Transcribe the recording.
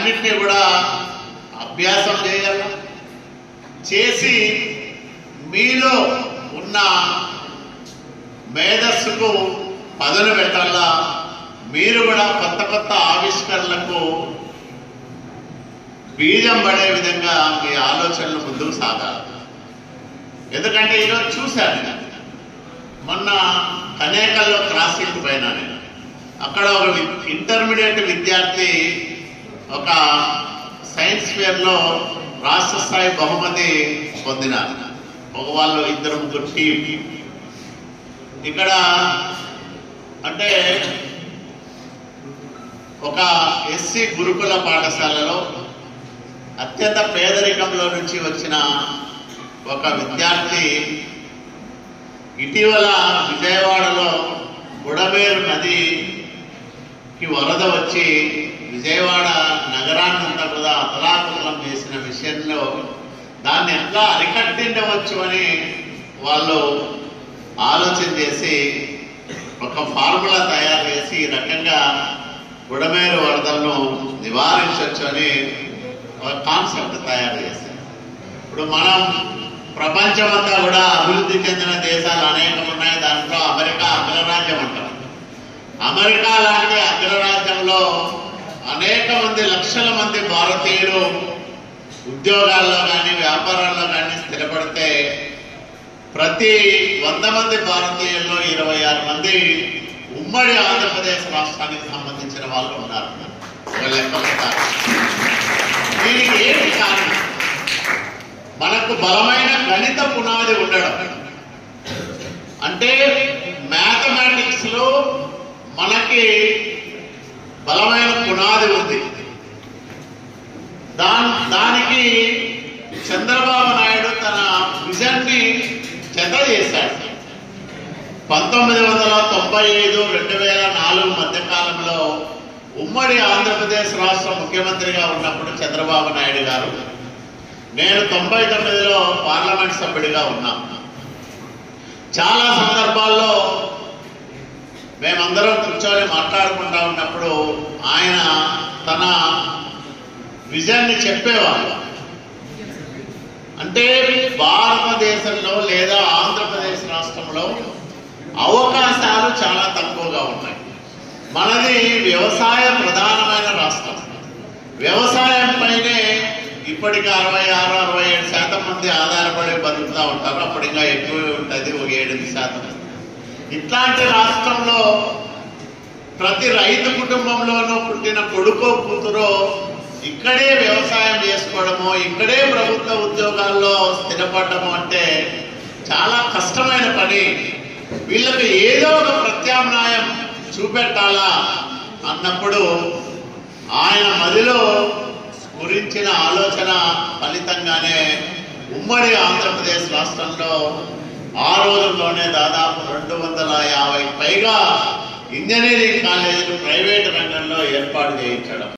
అన్నిటినీ కూడా అభ్యాసం చేయాలి. చేసి మీలో ఉన్న మేధస్సుకు పదును పెట్టాలా. మీరు కూడా కొత్త కొత్త ఆవిష్కరణలకు బీజం పడే విధంగా మీ ఆలోచనలు ముందుకు సాగాలి. ఎందుకంటే ఈరోజు చూశాను, మొన్న కనేకల్లో క్రాసింగ్ పైన అక్కడ ఒక ఇంటర్మీడియట్ విద్యార్థి ఒక సైన్స్ ఫేర్లో రాష్ట్ర స్థాయి బహుమతి పొందినారు. ఒక వాళ్ళు 2-3 టీం. ఇక్కడ అంటే ఒక ఎస్సీ గురుకుల పాఠశాలలో అత్యంత పేదరికంలో నుంచి వచ్చిన ఒక విద్యార్థి ఇటీవల విజయవాడలో బుడమేరు నదికి వరద వచ్చి విజయవాడ నగరాన్నంతా కూడా అతలాకుతలం చేసిన విషయంలో దాన్ని ఎట్లా అరికట్టించవచ్చు అని వాళ్ళు ఆలోచన చేసి ఒక ఫార్ములా తయారు చేసి ఈ రకంగా బుడమేరు వరదలను నివారించవచ్చు అని ఒక కాన్సెప్ట్ తయారు చేశారు. ఇప్పుడు మనం ప్రపంచమంతా కూడా అభివృద్ధి చెందిన దేశాలు అనేకం ఉన్నాయి. దాంట్లో అమెరికా అగ్రరాజ్యం అంటాం. అమెరికా లాంటి అగ్రరాజ్యంలో అనేక మంది, లక్షల మంది భారతీయులు ఉద్యోగాల్లో కానీ వ్యాపారాల్లో కానీ స్థిరపడితే ప్రతి 100 మంది భారతీయుల్లో 26 మంది ఉమ్మడి ఆంధ్రప్రదేశ్ రాష్ట్రానికి సంబంధించిన వాళ్ళు ఉన్నారు. దీనికి ఏంటి కారణం? మనకు బలమైన గణిత పునాది ఉండడం. అంటే మ్యాథమెటిక్స్ లో మనకి బలమైన పునాది ఉంది. దానికి చంద్రబాబు నాయుడు తన విజన్ ని జత చేశాడు. 1995, 2004 మధ్య కాలంలో ఉమ్మడి ఆంధ్రప్రదేశ్ రాష్ట్ర ముఖ్యమంత్రిగా ఉన్నప్పుడు చంద్రబాబు నాయుడు గారు, నేను 99లో పార్లమెంట్ సభ్యుడిగా ఉన్నా. చాలా సందర్భాల్లో మేమందరం కూర్చొని మాట్లాడుకుంటా ఉన్నప్పుడు ఆయన తన విజన్ ని చెప్పేవాళ్ళు. అంటే భారతదేశంలో లేదా ఆంధ్రప్రదేశ్ రాష్ట్రంలో అవకాశాలు చాలా తక్కువగా ఉన్నాయి. మనది వ్యవసాయ ప్రధానమైన రాష్ట్రం. వ్యవసాయం పైనే ఇప్పటికి 66-67% మంది ఆధారపడి బతుకుతూ ఉంటారు. అప్పుడు ఇంకా ఎక్కువే ఉంటుంది, ఒక 7%. ఇట్లాంటి రాష్ట్రంలో ప్రతి రైతు కుటుంబంలోనూ పుట్టిన కొడుకో కూతురో ఇక్కడే వ్యవసాయం చేసుకోవడము, ఇక్కడే ప్రభుత్వ ఉద్యోగాల్లో స్థిరపడము అంటే చాలా కష్టమైన పని. వీళ్ళకి ఏదో ఒక ప్రత్యామ్నాయం చూపెట్టాలా అన్నప్పుడు ఆయన మదిలో గురించిన ఆలోచన ఫలితంగానే ఉమ్మడి ఆంధ్రప్రదేశ్ రాష్ట్రంలో ఆ రోజుల్లోనే దాదాపు 250 పైగా ఇంజనీరింగ్ కాలేజీలు ప్రైవేటు రంగంలో ఏర్పాటు చేయించడం.